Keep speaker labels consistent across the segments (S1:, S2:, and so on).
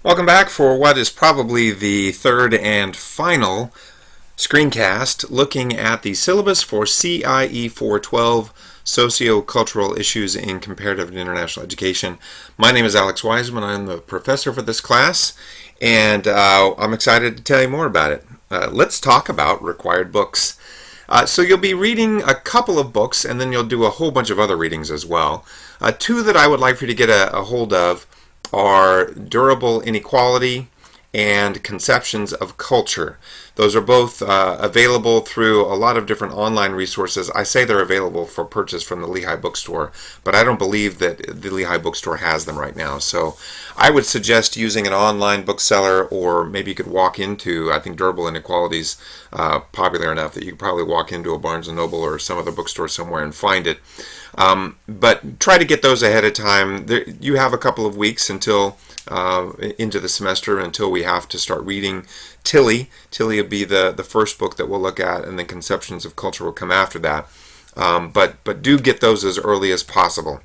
S1: Welcome back for what is probably the third and final screencast looking at the syllabus for CIE 412, Socio-Cultural Issues in Comparative and International Education. My name is Alex Wiseman. I'm the professor for this class, and I'm excited to tell you more about it. Let's talk about required books. So you'll be reading a couple of books, and then you'll do a whole bunch of other readings as well. Two that I would like for you to get a hold of are Durable Inequality and Conceptions of Culture. Those are both available through a lot of different online resources. I say they're available for purchase from the Lehigh Bookstore, but I don't believe that the Lehigh Bookstore has them right now. So I would suggest using an online bookseller, or maybe you could walk into, I think Durable Inequality is popular enough that you could probably walk into a Barnes & Noble or some other bookstore somewhere and find it. But try to get those ahead of time. You have a couple of weeks until into the semester until we have to start reading Tilly. Tilly will be the first book that we'll look at, and then Conceptions of Culture will come after that. But do get those as early as possible.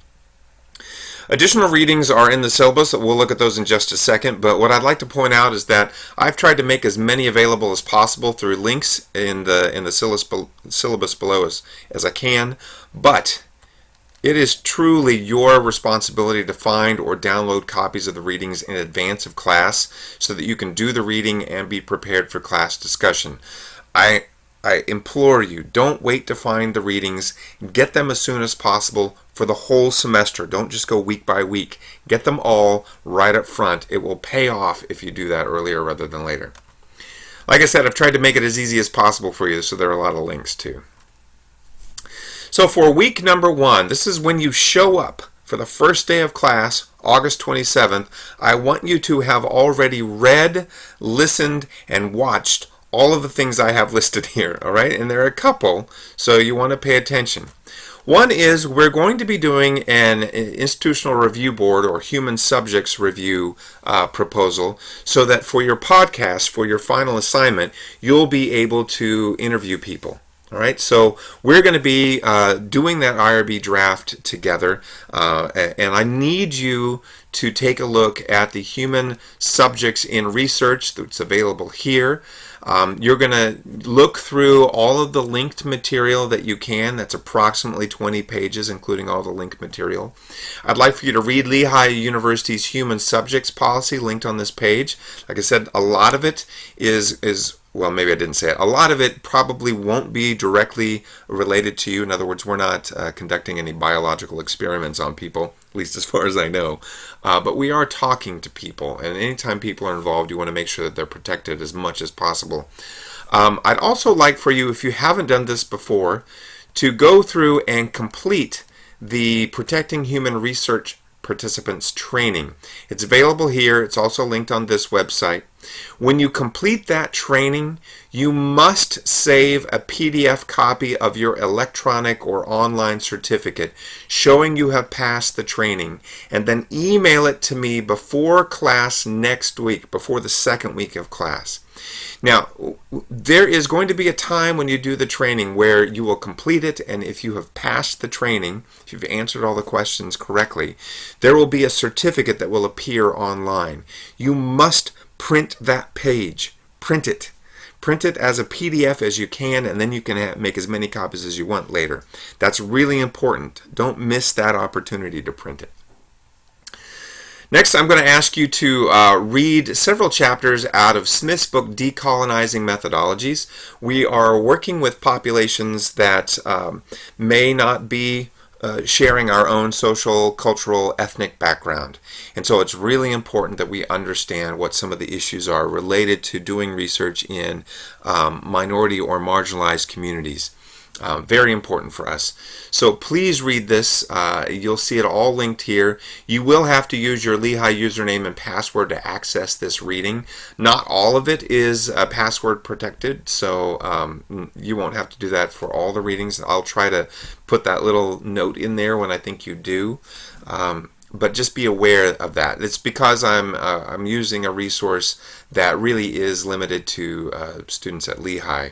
S1: Additional readings are in the syllabus. We'll look at those in just a second, but what I'd like to point out is that I've tried to make as many available as possible through links in the syllabus below as I can, but it is truly your responsibility to find or download copies of the readings in advance of class so that you can do the reading and be prepared for class discussion. I implore you, don't wait to find the readings. Get them as soon as possible for the whole semester. Don't just go week by week. Get them all right up front. It will pay off if you do that earlier rather than later. Like I said, I've tried to make it as easy as possible for you, so there are a lot of links too. So for week number 1, this is when you show up for the first day of class, August 27th. I want you to have already read, listened, and watched all of the things I have listed here, all right? And there are a couple, so you want to pay attention. One is we're going to be doing an institutional review board or human subjects review proposal so that for your podcast, for your final assignment, you'll be able to interview people. All right, so we're going to be doing that IRB draft together, and I need you to take a look at the human subjects in research that's available here. You're going to look through all of the linked material that you can. That's approximately 20 pages, including all the linked material. I'd like for you to read Lehigh University's Human Subjects Policy, linked on this page. Like I said, a lot of it is well, maybe I didn't say it. A lot of it probably won't be directly related to you. In other words, we're not conducting any biological experiments on people, at least as far as I know. But we are talking to people, and anytime people are involved, you want to make sure that they're protected as much as possible. I'd also like for you, if you haven't done this before, to go through and complete the Protecting Human Research Participants training. It's available here. It's also linked on this website. When you complete that training, you must save a PDF copy of your electronic or online certificate showing you have passed the training, and then email it to me before class next week, before the second week of class. Now, there is going to be a time when you do the training where you will complete it, and if you have passed the training, if you've answered all the questions correctly, there will be a certificate that will appear online. You must print that page. Print it. Print it as a PDF as you can, and then you can make as many copies as you want later. That's really important. Don't miss that opportunity to print it. Next, I'm going to ask you to read several chapters out of Smith's book, Decolonizing Methodologies. We are working with populations that may not be sharing our own social, cultural, ethnic background. And so it's really important that we understand what some of the issues are related to doing research in minority or marginalized communities. Very important for us. So please read this. You'll see it all linked here. You will have to use your Lehigh username and password to access this reading. Not all of it is password protected, so you won't have to do that for all the readings. I'll try to put that little note in there when I think you do. But just be aware of that. It's because I'm using a resource that really is limited to students at Lehigh.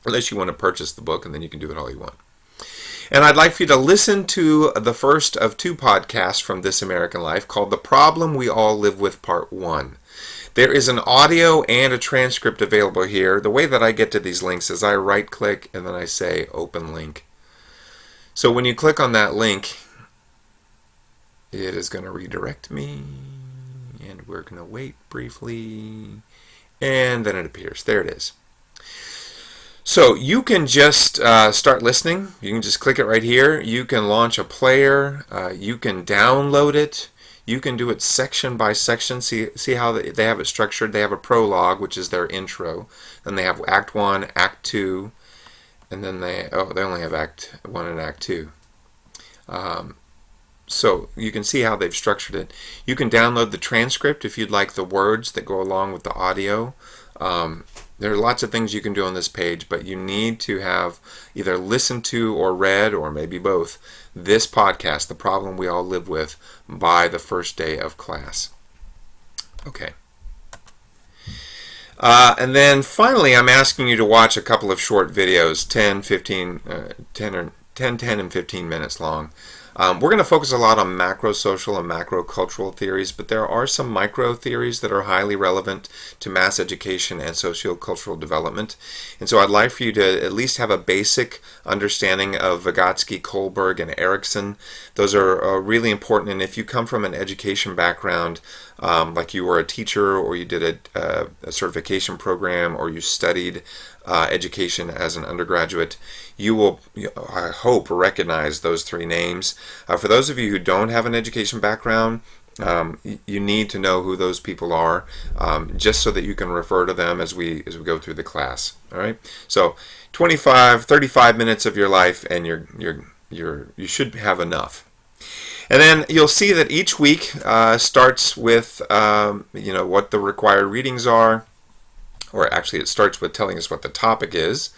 S1: Unless you want to purchase the book, and then you can do it all you want. And I'd like for you to listen to the first of 2 podcasts from This American Life called The Problem We All Live With Part 1. There is an audio and a transcript available here. The way that I get to these links is I right click and then I say open link. So when you click on that link, it is going to redirect me, and we're going to wait briefly, and then it appears. There it is. So you can just start listening. You can just click it right here. You can launch a player. You can download it. You can do it section by section. See how they have it structured. They have a prologue, which is their intro. Then they have Act 1, Act 2, and then they only have Act 1 and Act 2. So you can see how they've structured it. You can download the transcript if you'd like the words that go along with the audio. There are lots of things you can do on this page, but you need to have either listened to or read, or maybe both, this podcast, The Problem We All Live With, by the first day of class. Okay. And then finally, I'm asking you to watch a couple of short videos, 10 and 15 minutes long. We're going to focus a lot on macro-social and macro-cultural theories, but there are some micro-theories that are highly relevant to mass education and socio-cultural development. And so I'd like for you to at least have a basic understanding of Vygotsky, Kohlberg, and Erickson. Those are really important, and if you come from an education background, like you were a teacher or you did a certification program or you studied education as an undergraduate, you will, I hope, recognize those 3 names. For those of you who don't have an education background, you need to know who those people are, just so that you can refer to them as we go through the class. All right. So 35 minutes of your life, and you should have enough. And then you'll see that each week starts with what the required readings are. Or actually, it starts with telling us what the topic is.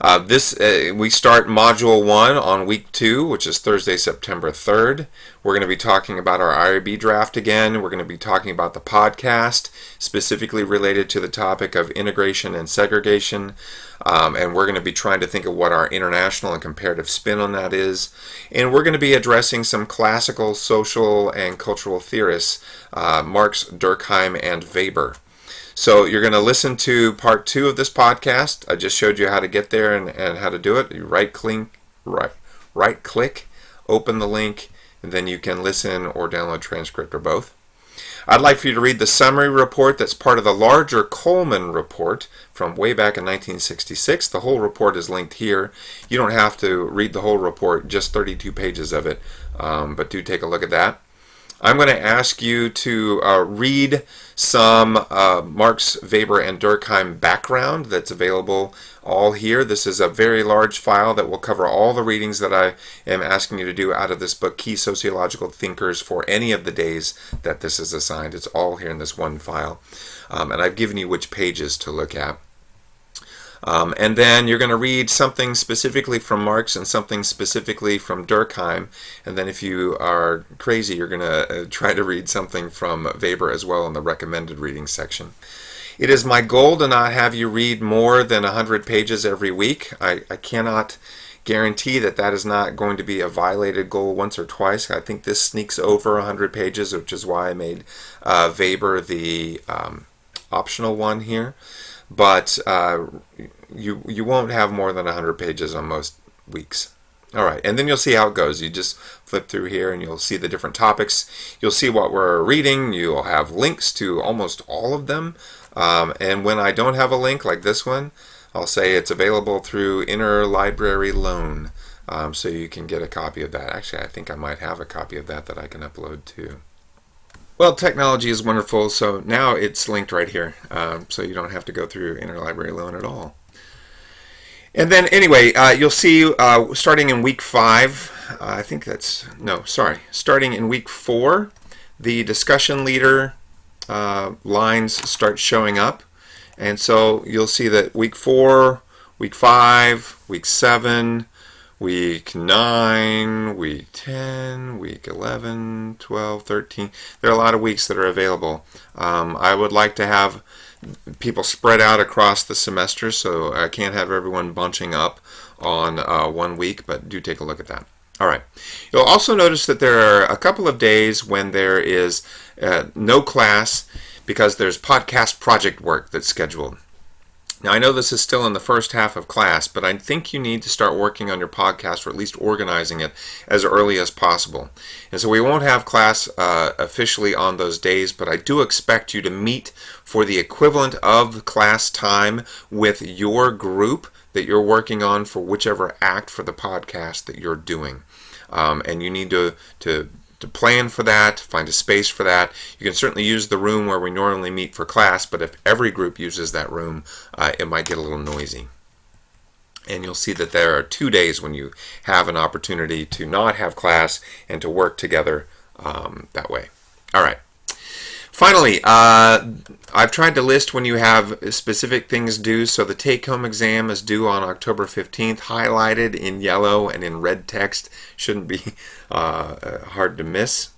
S1: We start Module 1 on Week 2, which is Thursday, September 3rd. We're going to be talking about our IRB draft again. We're going to be talking about the podcast, specifically related to the topic of integration and segregation. And we're going to be trying to think of what our international and comparative spin on that is. And we're going to be addressing some classical social and cultural theorists, Marx, Durkheim, and Weber. So you're going to listen to part 2 of this podcast. I just showed you how to get there and how to do it. You right click, open the link, and then you can listen or download transcript or both. I'd like for you to read the summary report that's part of the larger Coleman report from way back in 1966. The whole report is linked here. You don't have to read the whole report, just 32 pages of it, but do take a look at that. I'm going to ask you to read some Marx, Weber, and Durkheim background that's available all here. This is a very large file that will cover all the readings that I am asking you to do out of this book, Key Sociological Thinkers, for any of the days that this is assigned. It's all here in this one file. And I've given you which pages to look at. And then you're going to read something specifically from Marx and something specifically from Durkheim. And then if you are crazy, you're going to try to read something from Weber as well in the recommended reading section. It is my goal to not have you read more than 100 pages every week. I cannot guarantee that that is not going to be a violated goal once or twice. I think this sneaks over 100 pages, which is why I made Weber the optional one here. But you won't have more than 100 pages on most weeks. All right, and then you'll see how it goes. You just flip through here and you'll see the different topics. You'll see what we're reading. You'll have links to almost all of them. And when I don't have a link like this one, I'll say it's available through Interlibrary Loan. So you can get a copy of that. Actually, I think I might have a copy of that I can upload too. Well, technology is wonderful, so now it's linked right here, so you don't have to go through Interlibrary Loan at all. And then, anyway, you'll see starting in week 5, starting in week 4, the discussion leader lines start showing up. And so you'll see that week 4, week 5, week 7, week 9, week 10, week 11, 12, 13. There are a lot of weeks that are available. I would like to have people spread out across the semester, so I can't have everyone bunching up on 1 week, but do take a look at that. All right. You'll also notice that there are a couple of days when there is no class because there's podcast project work that's scheduled. Now, I know this is still in the first half of class, but I think you need to start working on your podcast, or at least organizing it as early as possible. And so we won't have class officially on those days, but I do expect you to meet for the equivalent of class time with your group that you're working on for whichever act for the podcast that you're doing. And you need to plan for that, find a space for that. You can certainly use the room where we normally meet for class, but if every group uses that room, it might get a little noisy. And you'll see that there are 2 days when you have an opportunity to not have class and to work together that way. All right. Finally, I've tried to list when you have specific things due. So the take-home exam is due on October 15th, highlighted in yellow and in red text. Shouldn't be hard to miss.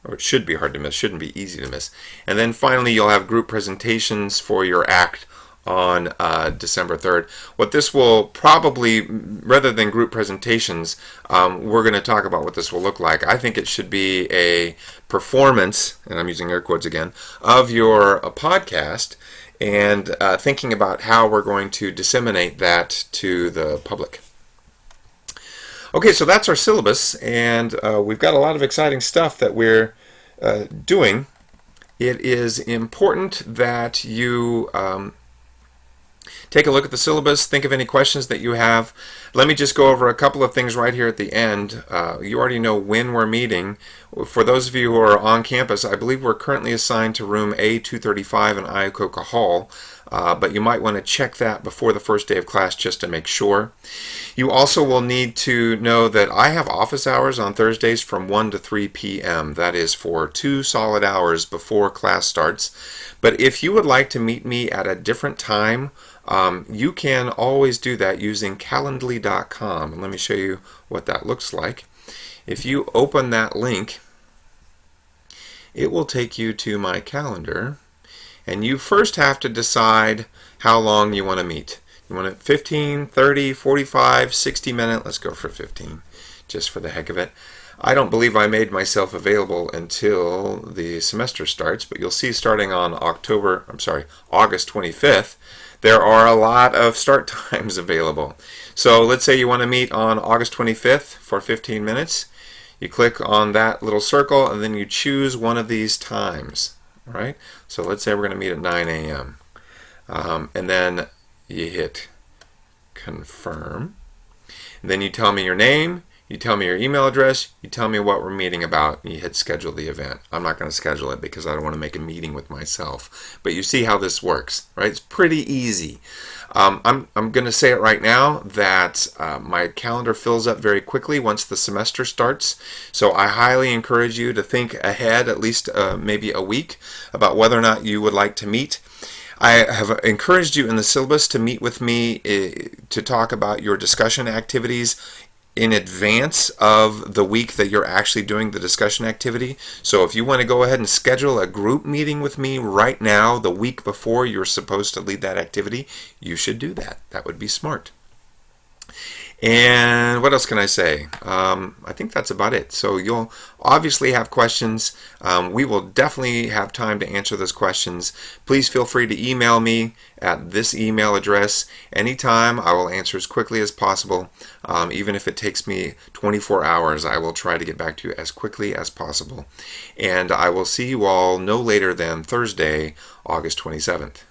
S1: Or it should be hard to miss, shouldn't be easy to miss. And then finally, you'll have group presentations for your act on December 3rd. What this will probably, rather than group presentations, we're going to talk about what this will look like. I think it should be a performance, and I'm using air quotes again, of your podcast, and thinking about how we're going to disseminate that to the public. Okay, so that's our syllabus, and we've got a lot of exciting stuff that we're doing. It is important that you take a look at the syllabus, think of any questions that you have. Let me just go over a couple of things right here at the end. You already know when we're meeting. For those of you who are on campus, I believe we're currently assigned to room A235 in Iacocca Hall, but you might want to check that before the first day of class just to make sure. You also will need to know that I have office hours on Thursdays from 1 to 3 p.m. That is for 2 solid hours before class starts. But if you would like to meet me at a different time, you can always do that using calendly.com. And let me show you what that looks like. If you open that link, it will take you to my calendar. And you first have to decide how long you want to meet. You want it 15, 30, 45, 60 minutes? Let's go for 15, just for the heck of it. I don't believe I made myself available until the semester starts, but you'll see starting on August 25th, there are a lot of start times available. So let's say you want to meet on August 25th for 15 minutes. You click on that little circle and then you choose one of these times. All right? So let's say we're going to meet at 9 a.m. And then you hit confirm. And then you tell me your name, you tell me your email address, you tell me what we're meeting about, and you hit schedule the event. I'm not going to schedule it because I don't want to make a meeting with myself. But you see how this works, right? It's pretty easy. I'm going to say it right now that my calendar fills up very quickly once the semester starts. So I highly encourage you to think ahead, at least maybe a week, about whether or not you would like to meet. I have encouraged you in the syllabus to meet with me to talk about your discussion activities in advance of the week that you're actually doing the discussion activity. So if you want to go ahead and schedule a group meeting with me right now, the week before you're supposed to lead that activity, you should do that. That would be smart. And what else can I say? I think that's about it. So you'll obviously have questions. We will definitely have time to answer those questions. Please feel free to email me at this email address anytime. I will answer as quickly as possible. Even if it takes me 24 hours, I will try to get back to you as quickly as possible. And I will see you all no later than Thursday, August 27th.